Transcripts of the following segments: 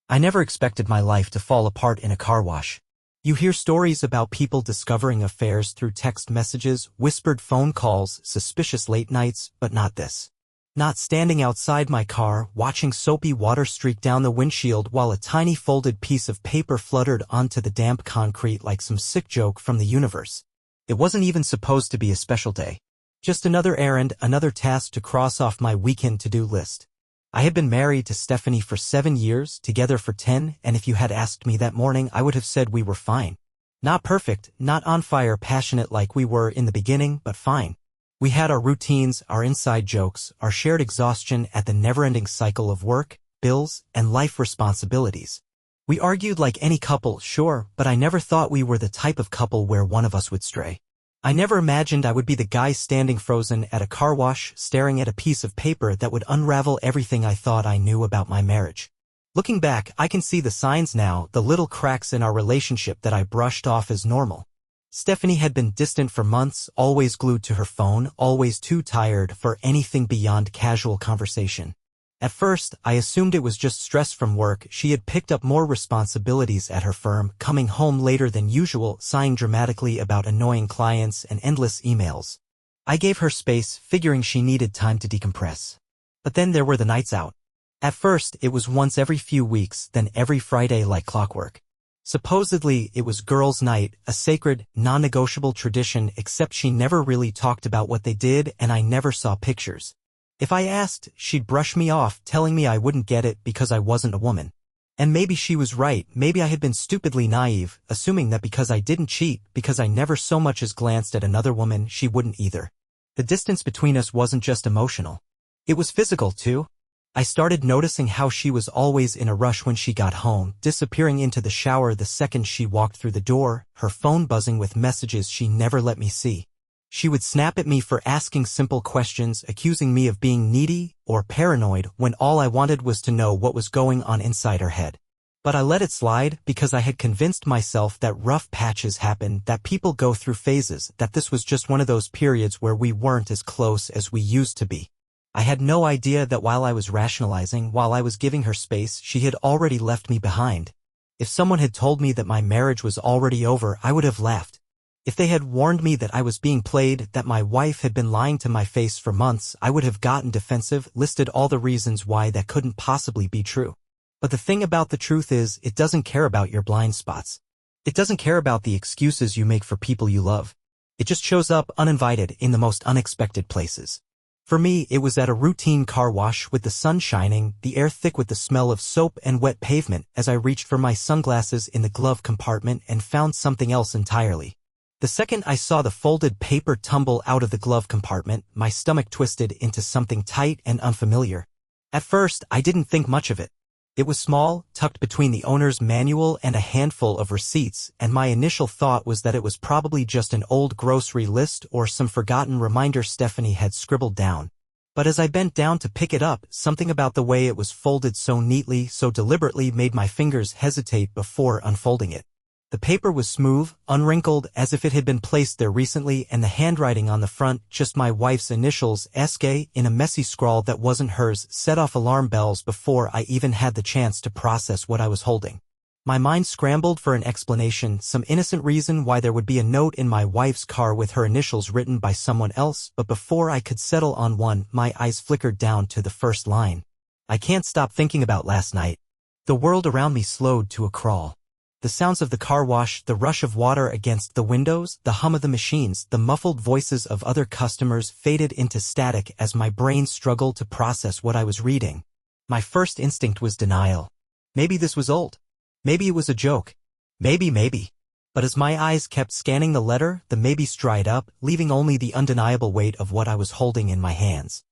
I never expected my life to fall apart in a car wash. You hear stories about people discovering affairs through text messages, whispered phone calls, suspicious late nights, but not this. Not standing outside my car, watching soapy water streak down the windshield while a tiny folded piece of paper fluttered onto the damp concrete like some sick joke from the universe. It wasn't even supposed to be a special day. Just another errand, another task to cross off my weekend to-do list. I had been married to Stephanie for 7 years, together for 10, and if you had asked me that morning, I would have said we were fine. Not perfect, not on fire passionate like we were in the beginning, but fine. We had our routines, our inside jokes, our shared exhaustion at the never-ending cycle of work, bills, and life responsibilities. We argued like any couple, sure, but I never thought we were the type of couple where one of us would stray. I never imagined I would be the guy standing frozen at a car wash, staring at a piece of paper that would unravel everything I thought I knew about my marriage. Looking back, I can see the signs now, the little cracks in our relationship that I brushed off as normal. Stephanie had been distant for months, always glued to her phone, always too tired for anything beyond casual conversation. At first, I assumed it was just stress from work. She had picked up more responsibilities at her firm, coming home later than usual, sighing dramatically about annoying clients and endless emails. I gave her space, figuring she needed time to decompress. But then there were the nights out. At first, it was once every few weeks, then every Friday like clockwork. Supposedly, it was girls' night, a sacred, non-negotiable tradition, except she never really talked about what they did and I never saw pictures. If I asked, she'd brush me off, telling me I wouldn't get it because I wasn't a woman. And maybe she was right, maybe I had been stupidly naive, assuming that because I didn't cheat, because I never so much as glanced at another woman, she wouldn't either. The distance between us wasn't just emotional. It was physical, too. I started noticing how she was always in a rush when she got home, disappearing into the shower the second she walked through the door, her phone buzzing with messages she never let me see. She would snap at me for asking simple questions, accusing me of being needy or paranoid when all I wanted was to know what was going on inside her head. But I let it slide because I had convinced myself that rough patches happen, that people go through phases, that this was just one of those periods where we weren't as close as we used to be. I had no idea that while I was rationalizing, while I was giving her space, she had already left me behind. If someone had told me that my marriage was already over, I would have laughed. If they had warned me that I was being played, that my wife had been lying to my face for months, I would have gotten defensive, listed all the reasons why that couldn't possibly be true. But the thing about the truth is, it doesn't care about your blind spots. It doesn't care about the excuses you make for people you love. It just shows up uninvited in the most unexpected places. For me, it was at a routine car wash with the sun shining, the air thick with the smell of soap and wet pavement, as I reached for my sunglasses in the glove compartment and found something else entirely. The second I saw the folded paper tumble out of the glove compartment, my stomach twisted into something tight and unfamiliar. At first, I didn't think much of it. It was small, tucked between the owner's manual and a handful of receipts, and my initial thought was that it was probably just an old grocery list or some forgotten reminder Stephanie had scribbled down. But as I bent down to pick it up, something about the way it was folded so neatly, so deliberately made my fingers hesitate before unfolding it. The paper was smooth, unwrinkled, as if it had been placed there recently, and the handwriting on the front, just my wife's initials, SK, in a messy scrawl that wasn't hers, set off alarm bells before I even had the chance to process what I was holding. My mind scrambled for an explanation, some innocent reason why there would be a note in my wife's car with her initials written by someone else, but before I could settle on one, my eyes flickered down to the first line. I can't stop thinking about last night. The world around me slowed to a crawl. The sounds of the car wash, the rush of water against the windows, the hum of the machines, the muffled voices of other customers faded into static as my brain struggled to process what I was reading. My first instinct was denial. Maybe this was old. Maybe it was a joke. Maybe. But as my eyes kept scanning the letter, the maybes dried up, leaving only the undeniable weight of what I was holding in my hands.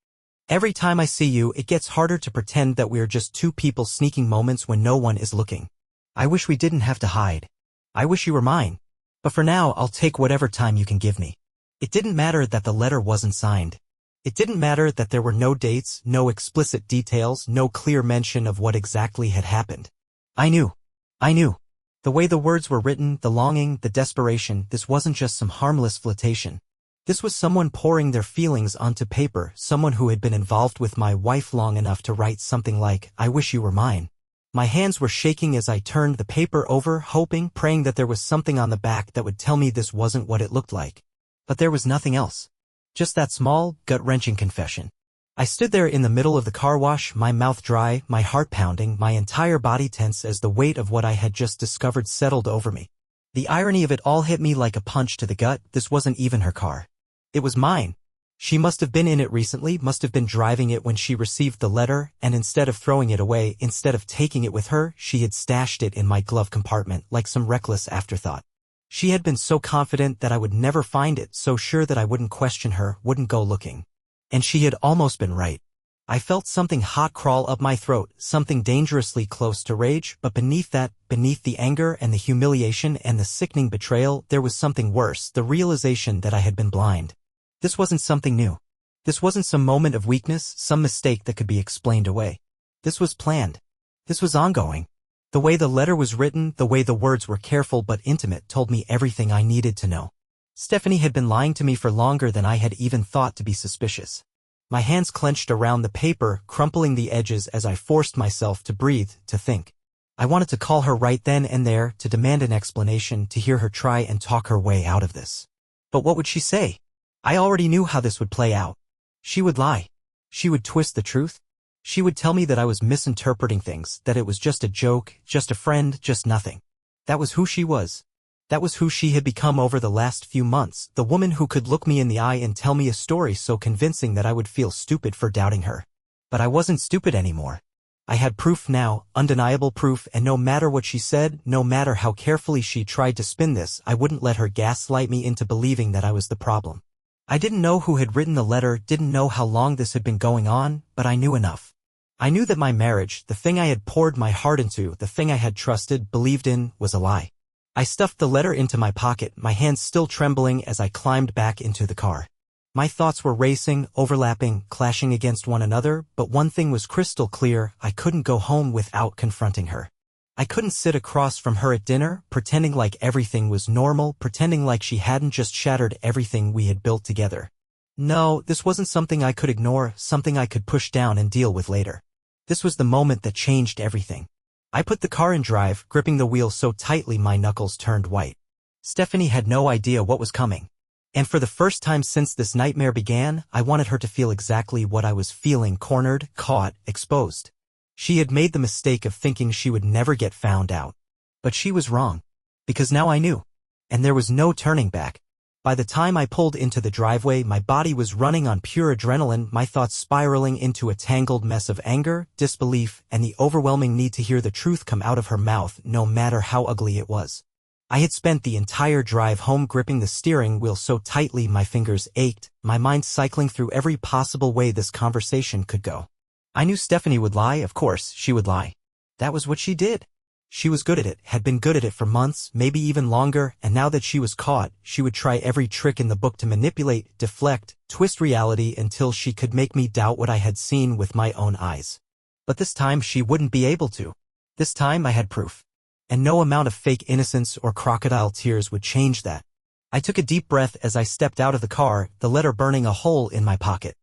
Every time I see you, it gets harder to pretend that we're just two people sneaking moments when no one is looking. I wish we didn't have to hide. I wish you were mine. But for now, I'll take whatever time you can give me. It didn't matter that the letter wasn't signed. It didn't matter that there were no dates, no explicit details, no clear mention of what exactly had happened. I knew. The way the words were written, the longing, the desperation, this wasn't just some harmless flirtation. This was someone pouring their feelings onto paper, someone who had been involved with my wife long enough to write something like, "I wish you were mine." My hands were shaking as I turned the paper over, hoping, praying that there was something on the back that would tell me this wasn't what it looked like. But there was nothing else. Just that small, gut-wrenching confession. I stood there in the middle of the car wash, my mouth dry, my heart pounding, my entire body tense as the weight of what I had just discovered settled over me. The irony of it all hit me like a punch to the gut. This wasn't even her car. It was mine. She must have been in it recently, must have been driving it when she received the letter, and instead of throwing it away, instead of taking it with her, she had stashed it in my glove compartment like some reckless afterthought. She had been so confident that I would never find it, so sure that I wouldn't question her, wouldn't go looking. And she had almost been right. I felt something hot crawl up my throat, something dangerously close to rage, but beneath that, beneath the anger and the humiliation and the sickening betrayal, there was something worse, the realization that I had been blind. This wasn't something new. This wasn't some moment of weakness, some mistake that could be explained away. This was planned. This was ongoing. The way the letter was written, the way the words were careful but intimate, told me everything I needed to know. Stephanie had been lying to me for longer than I had even thought to be suspicious. My hands clenched around the paper, crumpling the edges as I forced myself to breathe, to think. I wanted to call her right then and there, to demand an explanation, to hear her try and talk her way out of this. But what would she say? I already knew how this would play out. She would lie. She would twist the truth. She would tell me that I was misinterpreting things, that it was just a joke, just a friend, just nothing. That was who she was. That was who she had become over the last few months, the woman who could look me in the eye and tell me a story so convincing that I would feel stupid for doubting her. But I wasn't stupid anymore. I had proof now, undeniable proof, and no matter what she said, no matter how carefully she tried to spin this, I wouldn't let her gaslight me into believing that I was the problem. I didn't know who had written the letter, didn't know how long this had been going on, but I knew enough. I knew that my marriage, the thing I had poured my heart into, the thing I had trusted, believed in, was a lie. I stuffed the letter into my pocket, my hands still trembling as I climbed back into the car. My thoughts were racing, overlapping, clashing against one another, but one thing was crystal clear: I couldn't go home without confronting her. I couldn't sit across from her at dinner, pretending like everything was normal, pretending like she hadn't just shattered everything we had built together. No, this wasn't something I could ignore, something I could push down and deal with later. This was the moment that changed everything. I put the car in drive, gripping the wheel so tightly my knuckles turned white. Stephanie had no idea what was coming. And for the first time since this nightmare began, I wanted her to feel exactly what I was feeling: cornered, caught, exposed. She had made the mistake of thinking she would never get found out. But she was wrong. Because now I knew. And there was no turning back. By the time I pulled into the driveway, my body was running on pure adrenaline, my thoughts spiraling into a tangled mess of anger, disbelief, and the overwhelming need to hear the truth come out of her mouth, no matter how ugly it was. I had spent the entire drive home gripping the steering wheel so tightly my fingers ached, my mind cycling through every possible way this conversation could go. I knew Stephanie would lie, of course, she would lie. That was what she did. She was good at it, had been good at it for months, maybe even longer, and now that she was caught, she would try every trick in the book to manipulate, deflect, twist reality until she could make me doubt what I had seen with my own eyes. But this time she wouldn't be able to. This time I had proof. And no amount of fake innocence or crocodile tears would change that. I took a deep breath as I stepped out of the car, the letter burning a hole in my pocket.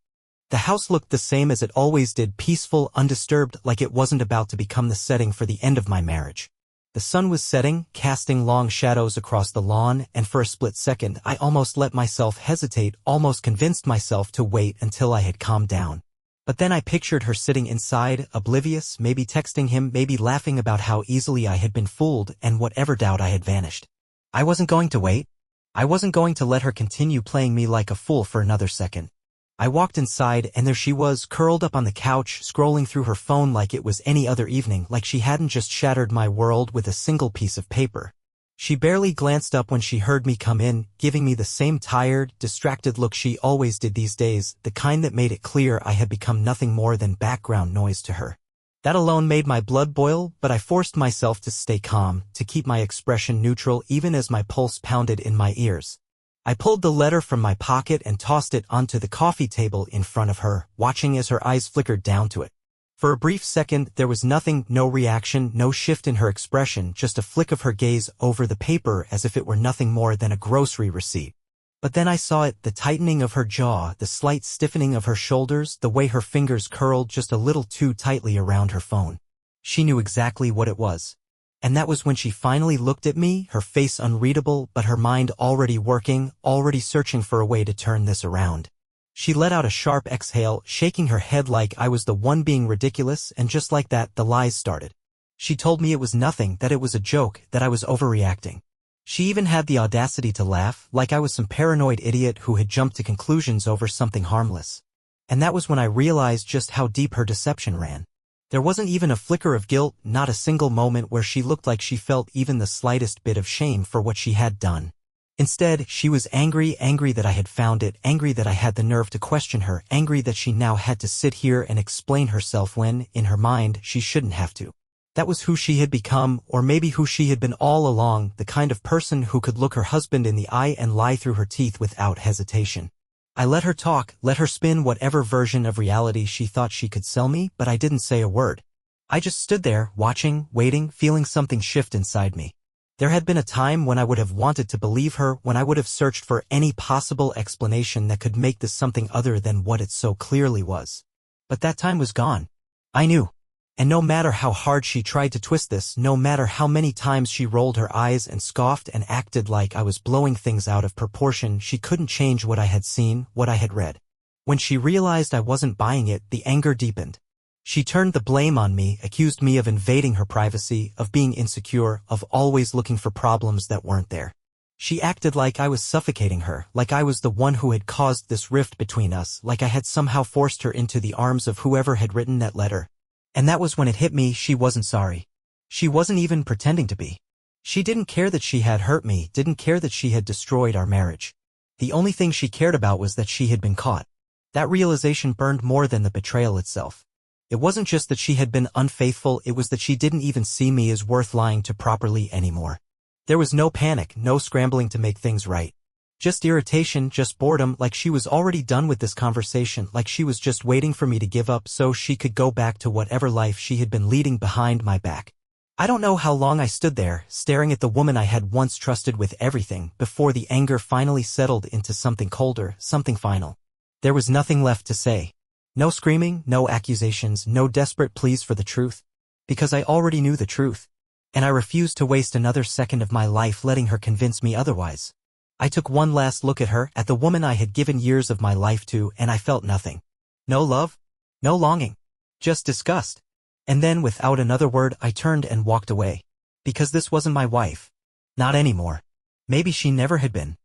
The house looked the same as it always did, peaceful, undisturbed, like it wasn't about to become the setting for the end of my marriage. The sun was setting, casting long shadows across the lawn, and for a split second I almost let myself hesitate, almost convinced myself to wait until I had calmed down. But then I pictured her sitting inside, oblivious, maybe texting him, maybe laughing about how easily I had been fooled, and whatever doubt I had vanished. I wasn't going to wait. I wasn't going to let her continue playing me like a fool for another second. I walked inside, and there she was, curled up on the couch, scrolling through her phone like it was any other evening, like she hadn't just shattered my world with a single piece of paper. She barely glanced up when she heard me come in, giving me the same tired, distracted look she always did these days, the kind that made it clear I had become nothing more than background noise to her. That alone made my blood boil, but I forced myself to stay calm, to keep my expression neutral even as my pulse pounded in my ears. I pulled the letter from my pocket and tossed it onto the coffee table in front of her, watching as her eyes flickered down to it. For a brief second, there was nothing, no reaction, no shift in her expression, just a flick of her gaze over the paper as if it were nothing more than a grocery receipt. But then I saw it, the tightening of her jaw, the slight stiffening of her shoulders, the way her fingers curled just a little too tightly around her phone. She knew exactly what it was. And that was when she finally looked at me, her face unreadable but her mind already working, already searching for a way to turn this around. She let out a sharp exhale, shaking her head like I was the one being ridiculous, and just like that, the lies started. She told me it was nothing, that it was a joke, that I was overreacting. She even had the audacity to laugh, like I was some paranoid idiot who had jumped to conclusions over something harmless. And that was when I realized just how deep her deception ran. There wasn't even a flicker of guilt, not a single moment where she looked like she felt even the slightest bit of shame for what she had done. Instead, she was angry that I had found it, angry that I had the nerve to question her, angry that she now had to sit here and explain herself when, in her mind, she shouldn't have to. That was who she had become, or maybe who she had been all along, the kind of person who could look her husband in the eye and lie through her teeth without hesitation. I let her talk, let her spin whatever version of reality she thought she could sell me, but I didn't say a word. I just stood there, watching, waiting, feeling something shift inside me. There had been a time when I would have wanted to believe her, when I would have searched for any possible explanation that could make this something other than what it so clearly was. But that time was gone. I knew. And no matter how hard she tried to twist this, no matter how many times she rolled her eyes and scoffed and acted like I was blowing things out of proportion, she couldn't change what I had seen, what I had read. When she realized I wasn't buying it, the anger deepened. She turned the blame on me, accused me of invading her privacy, of being insecure, of always looking for problems that weren't there. She acted like I was suffocating her, like I was the one who had caused this rift between us, like I had somehow forced her into the arms of whoever had written that letter. And that was when it hit me, she wasn't sorry. She wasn't even pretending to be. She didn't care that she had hurt me, didn't care that she had destroyed our marriage. The only thing she cared about was that she had been caught. That realization burned more than the betrayal itself. It wasn't just that she had been unfaithful, it was that she didn't even see me as worth lying to properly anymore. There was no panic, no scrambling to make things right. Just irritation, just boredom, like she was already done with this conversation, like she was just waiting for me to give up so she could go back to whatever life she had been leading behind my back. I don't know how long I stood there, staring at the woman I had once trusted with everything, before the anger finally settled into something colder, something final. There was nothing left to say. No screaming, no accusations, no desperate pleas for the truth. Because I already knew the truth. And I refused to waste another second of my life letting her convince me otherwise. I took one last look at her, at the woman I had given years of my life to, and I felt nothing. No love. No longing. Just disgust. And then, without another word, I turned and walked away. Because this wasn't my wife. Not anymore. Maybe she never had been.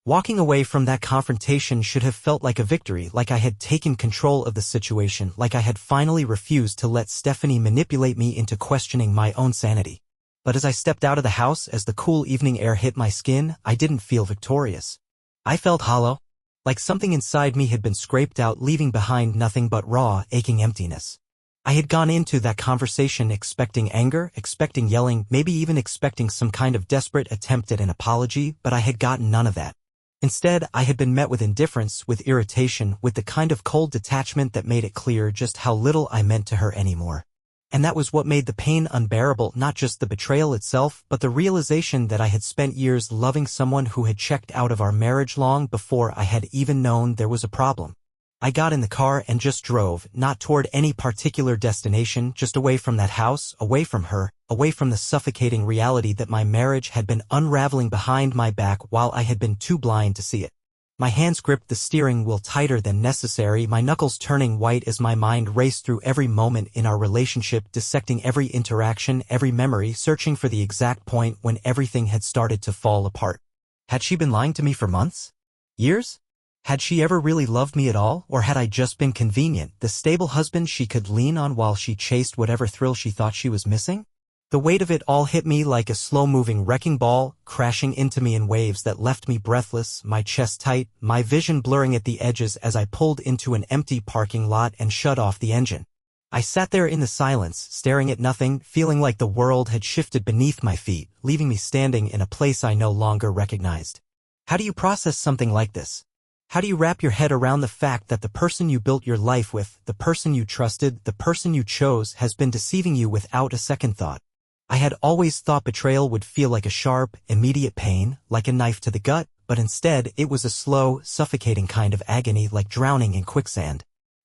Walking away from that confrontation should have felt like a victory, like I had taken control of the situation, like I had finally refused to let Stephanie manipulate me into questioning my own sanity. But as I stepped out of the house, as the cool evening air hit my skin, I didn't feel victorious. I felt hollow. Like something inside me had been scraped out, leaving behind nothing but raw, aching emptiness. I had gone into that conversation expecting anger, expecting yelling, maybe even expecting some kind of desperate attempt at an apology, but I had gotten none of that. Instead, I had been met with indifference, with irritation, with the kind of cold detachment that made it clear just how little I meant to her anymore. And that was what made the pain unbearable, not just the betrayal itself, but the realization that I had spent years loving someone who had checked out of our marriage long before I had even known there was a problem. I got in the car and just drove, not toward any particular destination, just away from that house, away from her, away from the suffocating reality that my marriage had been unraveling behind my back while I had been too blind to see it. My hands gripped the steering wheel tighter than necessary, my knuckles turning white as my mind raced through every moment in our relationship, dissecting every interaction, every memory, searching for the exact point when everything had started to fall apart. Had she been lying to me for months? Years? Had she ever really loved me at all, or had I just been convenient, the stable husband she could lean on while she chased whatever thrill she thought she was missing? The weight of it all hit me like a slow-moving wrecking ball, crashing into me in waves that left me breathless, my chest tight, my vision blurring at the edges as I pulled into an empty parking lot and shut off the engine. I sat there in the silence, staring at nothing, feeling like the world had shifted beneath my feet, leaving me standing in a place I no longer recognized. How do you process something like this? How do you wrap your head around the fact that the person you built your life with, the person you trusted, the person you chose, has been deceiving you without a second thought? I had always thought betrayal would feel like a sharp, immediate pain, like a knife to the gut, but instead it was a slow, suffocating kind of agony, like drowning in quicksand.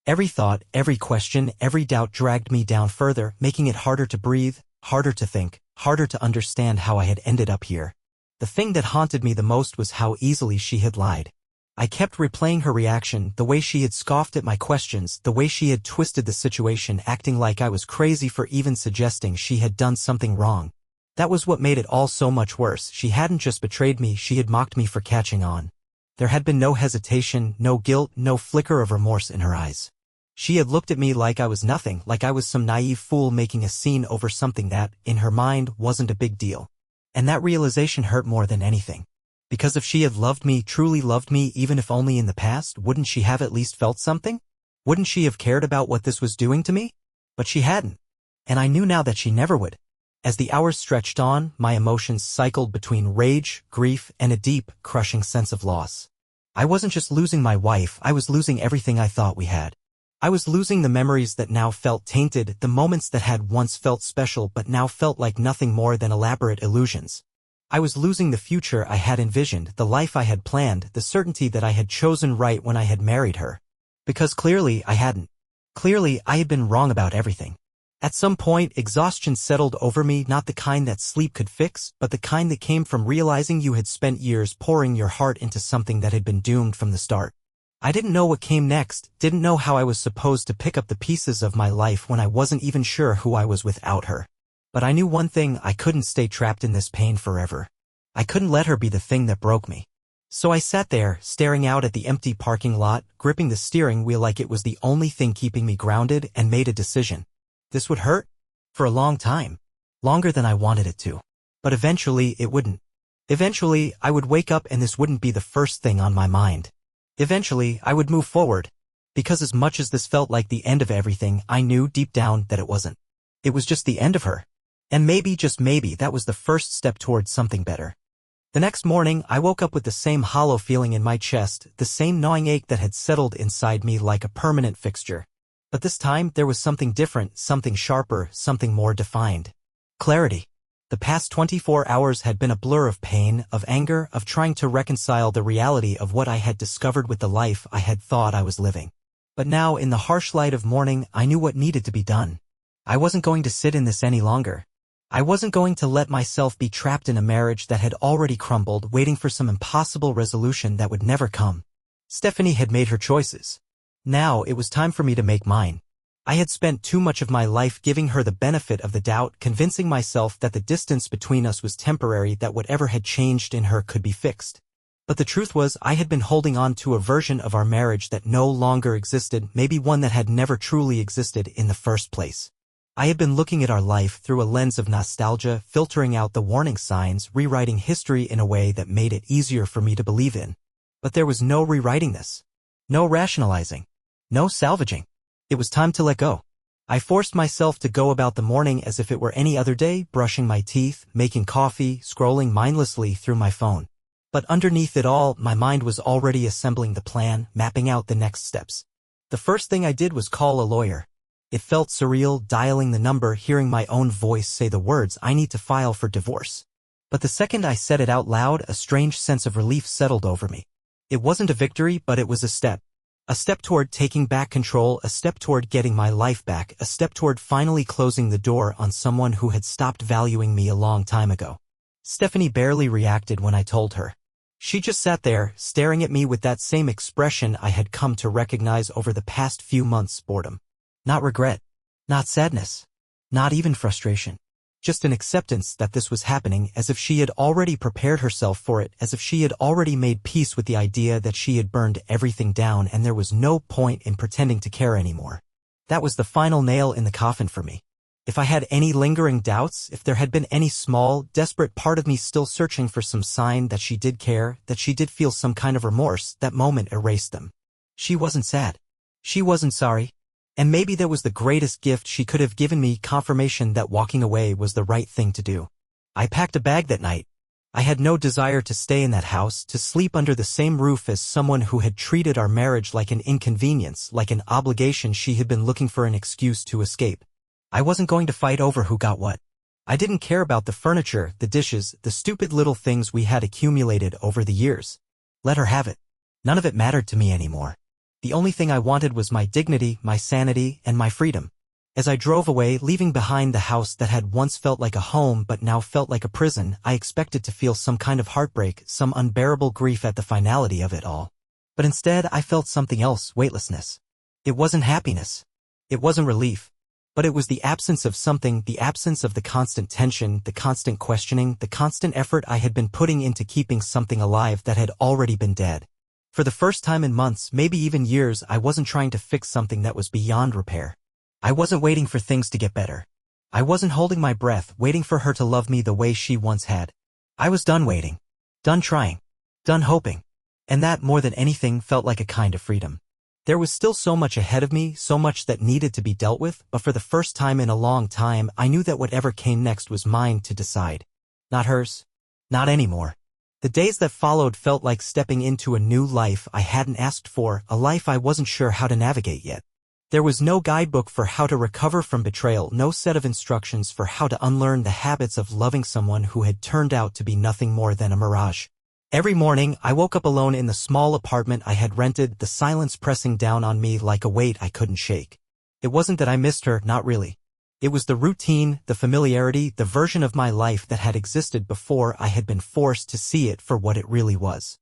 Every thought, every question, every doubt dragged me down further, making it harder to breathe, harder to think, harder to understand how I had ended up here. The thing that haunted me the most was how easily she had lied. I kept replaying her reaction, the way she had scoffed at my questions, the way she had twisted the situation, acting like I was crazy for even suggesting she had done something wrong. That was what made it all so much worse. She hadn't just betrayed me, she had mocked me for catching on. There had been no hesitation, no guilt, no flicker of remorse in her eyes. She had looked at me like I was nothing, like I was some naive fool making a scene over something that, in her mind, wasn't a big deal. And that realization hurt more than anything. Because if she had loved me, truly loved me, even if only in the past, wouldn't she have at least felt something? Wouldn't she have cared about what this was doing to me? But she hadn't. And I knew now that she never would. As the hours stretched on, my emotions cycled between rage, grief, and a deep, crushing sense of loss. I wasn't just losing my wife, I was losing everything I thought we had. I was losing the memories that now felt tainted, the moments that had once felt special but now felt like nothing more than elaborate illusions. I was losing the future I had envisioned, the life I had planned, the certainty that I had chosen right when I had married her. Because clearly I hadn't. Clearly I had been wrong about everything. At some point, exhaustion settled over me, not the kind that sleep could fix, but the kind that came from realizing you had spent years pouring your heart into something that had been doomed from the start. I didn't know what came next, didn't know how I was supposed to pick up the pieces of my life when I wasn't even sure who I was without her. But I knew one thing: I couldn't stay trapped in this pain forever. I couldn't let her be the thing that broke me. So I sat there, staring out at the empty parking lot, gripping the steering wheel like it was the only thing keeping me grounded, and made a decision. This would hurt? For a long time. Longer than I wanted it to. But eventually it wouldn't. Eventually, I would wake up and this wouldn't be the first thing on my mind. Eventually, I would move forward. Because as much as this felt like the end of everything, I knew deep down that it wasn't. It was just the end of her. And maybe, just maybe, that was the first step towards something better. The next morning, I woke up with the same hollow feeling in my chest, the same gnawing ache that had settled inside me like a permanent fixture. But this time, there was something different, something sharper, something more defined. Clarity. The past 24 hours had been a blur of pain, of anger, of trying to reconcile the reality of what I had discovered with the life I had thought I was living. But now, in the harsh light of morning, I knew what needed to be done. I wasn't going to sit in this any longer. I wasn't going to let myself be trapped in a marriage that had already crumbled, waiting for some impossible resolution that would never come. Stephanie had made her choices. Now it was time for me to make mine. I had spent too much of my life giving her the benefit of the doubt, convincing myself that the distance between us was temporary, that whatever had changed in her could be fixed. But the truth was, I had been holding on to a version of our marriage that no longer existed, maybe one that had never truly existed in the first place. I had been looking at our life through a lens of nostalgia, filtering out the warning signs, rewriting history in a way that made it easier for me to believe in. But there was no rewriting this. No rationalizing. No salvaging. It was time to let go. I forced myself to go about the morning as if it were any other day, brushing my teeth, making coffee, scrolling mindlessly through my phone. But underneath it all, my mind was already assembling the plan, mapping out the next steps. The first thing I did was call a lawyer. It felt surreal, dialing the number, hearing my own voice say the words, "I need to file for divorce." But the second I said it out loud, a strange sense of relief settled over me. It wasn't a victory, but it was a step. A step toward taking back control, a step toward getting my life back, a step toward finally closing the door on someone who had stopped valuing me a long time ago. Stephanie barely reacted when I told her. She just sat there, staring at me with that same expression I had come to recognize over the past few months: boredom. Not regret. Not sadness. Not even frustration. Just an acceptance that this was happening, as if she had already prepared herself for it, as if she had already made peace with the idea that she had burned everything down and there was no point in pretending to care anymore. That was the final nail in the coffin for me. If I had any lingering doubts, if there had been any small, desperate part of me still searching for some sign that she did care, that she did feel some kind of remorse, that moment erased them. She wasn't sad. She wasn't sorry. And maybe that was the greatest gift she could have given me, confirmation that walking away was the right thing to do. I packed a bag that night. I had no desire to stay in that house, to sleep under the same roof as someone who had treated our marriage like an inconvenience, like an obligation she had been looking for an excuse to escape. I wasn't going to fight over who got what. I didn't care about the furniture, the dishes, the stupid little things we had accumulated over the years. Let her have it. None of it mattered to me anymore. The only thing I wanted was my dignity, my sanity, and my freedom. As I drove away, leaving behind the house that had once felt like a home but now felt like a prison, I expected to feel some kind of heartbreak, some unbearable grief at the finality of it all. But instead, I felt something else, weightlessness. It wasn't happiness. It wasn't relief. But it was the absence of something, the absence of the constant tension, the constant questioning, the constant effort I had been putting into keeping something alive that had already been dead. For the first time in months, maybe even years, I wasn't trying to fix something that was beyond repair. I wasn't waiting for things to get better. I wasn't holding my breath, waiting for her to love me the way she once had. I was done waiting. Done trying. Done hoping. And that, more than anything, felt like a kind of freedom. There was still so much ahead of me, so much that needed to be dealt with, but for the first time in a long time, I knew that whatever came next was mine to decide. Not hers. Not anymore. The days that followed felt like stepping into a new life I hadn't asked for, a life I wasn't sure how to navigate yet. There was no guidebook for how to recover from betrayal, no set of instructions for how to unlearn the habits of loving someone who had turned out to be nothing more than a mirage. Every morning, I woke up alone in the small apartment I had rented, the silence pressing down on me like a weight I couldn't shake. It wasn't that I missed her, not really. It was the routine, the familiarity, the version of my life that had existed before I had been forced to see it for what it really was.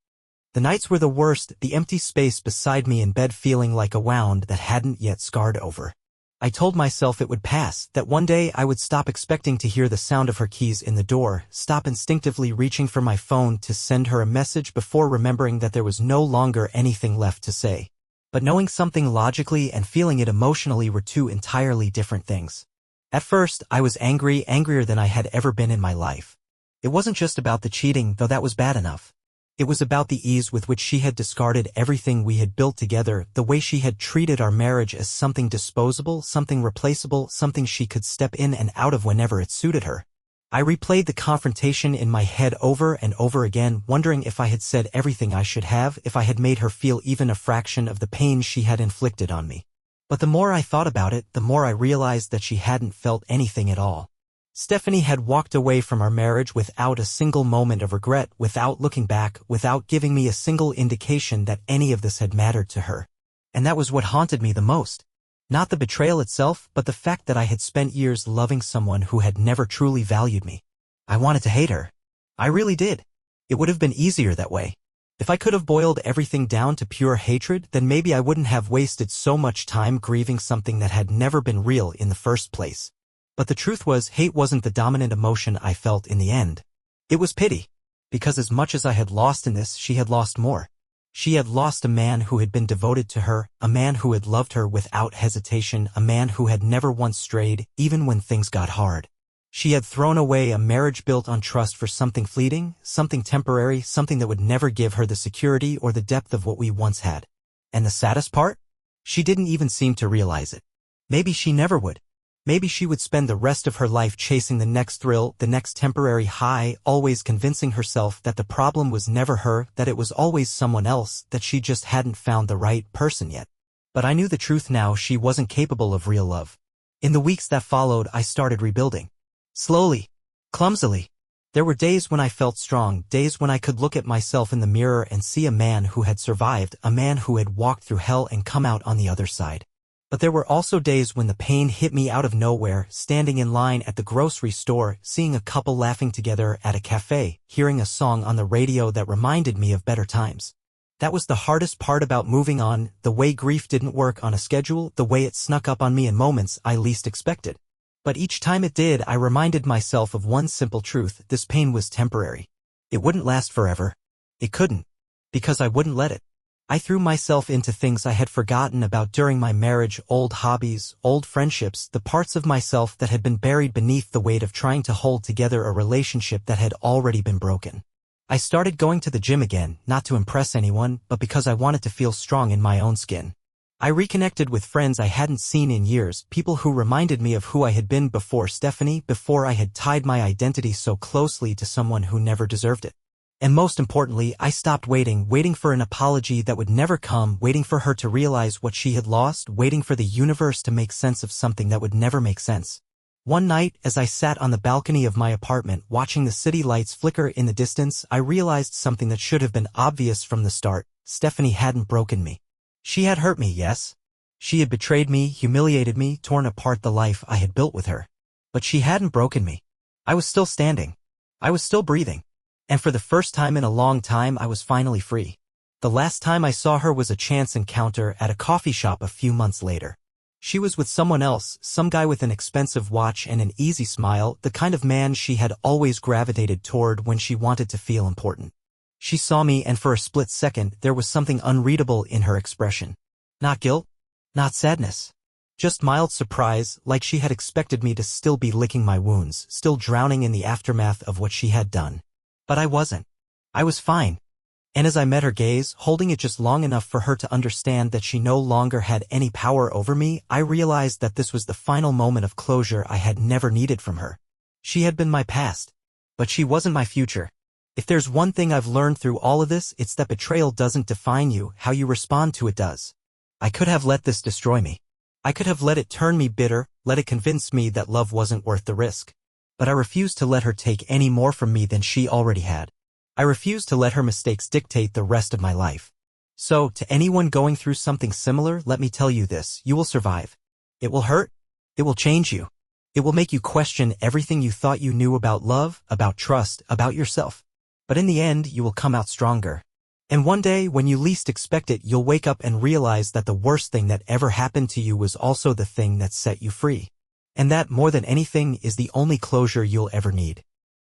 The nights were the worst, the empty space beside me in bed feeling like a wound that hadn't yet scarred over. I told myself it would pass, that one day I would stop expecting to hear the sound of her keys in the door, stop instinctively reaching for my phone to send her a message before remembering that there was no longer anything left to say. But knowing something logically and feeling it emotionally were two entirely different things. At first, I was angry, angrier than I had ever been in my life. It wasn't just about the cheating, though that was bad enough. It was about the ease with which she had discarded everything we had built together, the way she had treated our marriage as something disposable, something replaceable, something she could step in and out of whenever it suited her. I replayed the confrontation in my head over and over again, wondering if I had said everything I should have, if I had made her feel even a fraction of the pain she had inflicted on me. But the more I thought about it, the more I realized that she hadn't felt anything at all. Stephanie had walked away from our marriage without a single moment of regret, without looking back, without giving me a single indication that any of this had mattered to her. And that was what haunted me the most. Not the betrayal itself, but the fact that I had spent years loving someone who had never truly valued me. I wanted to hate her. I really did. It would have been easier that way. If I could have boiled everything down to pure hatred, then maybe I wouldn't have wasted so much time grieving something that had never been real in the first place. But the truth was, hate wasn't the dominant emotion I felt in the end. It was pity. Because as much as I had lost in this, she had lost more. She had lost a man who had been devoted to her, a man who had loved her without hesitation, a man who had never once strayed, even when things got hard. She had thrown away a marriage built on trust for something fleeting, something temporary, something that would never give her the security or the depth of what we once had. And the saddest part? She didn't even seem to realize it. Maybe she never would. Maybe she would spend the rest of her life chasing the next thrill, the next temporary high, always convincing herself that the problem was never her, that it was always someone else, that she just hadn't found the right person yet. But I knew the truth now, she wasn't capable of real love. In the weeks that followed, I started rebuilding. Slowly. Clumsily. There were days when I felt strong, days when I could look at myself in the mirror and see a man who had survived, a man who had walked through hell and come out on the other side. But there were also days when the pain hit me out of nowhere, standing in line at the grocery store, seeing a couple laughing together at a cafe, hearing a song on the radio that reminded me of better times. That was the hardest part about moving on, the way grief didn't work on a schedule, the way it snuck up on me in moments I least expected. But each time it did, I reminded myself of one simple truth: this pain was temporary. It wouldn't last forever. It couldn't. Because I wouldn't let it. I threw myself into things I had forgotten about during my marriage, old hobbies, old friendships, the parts of myself that had been buried beneath the weight of trying to hold together a relationship that had already been broken. I started going to the gym again, not to impress anyone, but because I wanted to feel strong in my own skin. I reconnected with friends I hadn't seen in years, people who reminded me of who I had been before Stephanie, before I had tied my identity so closely to someone who never deserved it. And most importantly, I stopped waiting for an apology that would never come, waiting for her to realize what she had lost, waiting for the universe to make sense of something that would never make sense. One night, as I sat on the balcony of my apartment, watching the city lights flicker in the distance, I realized something that should have been obvious from the start: Stephanie hadn't broken me. She had hurt me, yes. She had betrayed me, humiliated me, torn apart the life I had built with her. But she hadn't broken me. I was still standing. I was still breathing. And for the first time in a long time, I was finally free. The last time I saw her was a chance encounter at a coffee shop a few months later. She was with someone else, some guy with an expensive watch and an easy smile, the kind of man she had always gravitated toward when she wanted to feel important. She saw me, and for a split second there was something unreadable in her expression. Not guilt, not sadness. Just mild surprise, like she had expected me to still be licking my wounds, still drowning in the aftermath of what she had done. But I wasn't. I was fine. And as I met her gaze, holding it just long enough for her to understand that she no longer had any power over me, I realized that this was the final moment of closure I had never needed from her. She had been my past, but she wasn't my future. If there's one thing I've learned through all of this, it's that betrayal doesn't define you, how you respond to it does. I could have let this destroy me. I could have let it turn me bitter, let it convince me that love wasn't worth the risk. But I refused to let her take any more from me than she already had. I refused to let her mistakes dictate the rest of my life. So, to anyone going through something similar, let me tell you this: you will survive. It will hurt. It will change you. It will make you question everything you thought you knew about love, about trust, about yourself. But in the end, you will come out stronger. And one day, when you least expect it, you'll wake up and realize that the worst thing that ever happened to you was also the thing that set you free. And that, more than anything, is the only closure you'll ever need.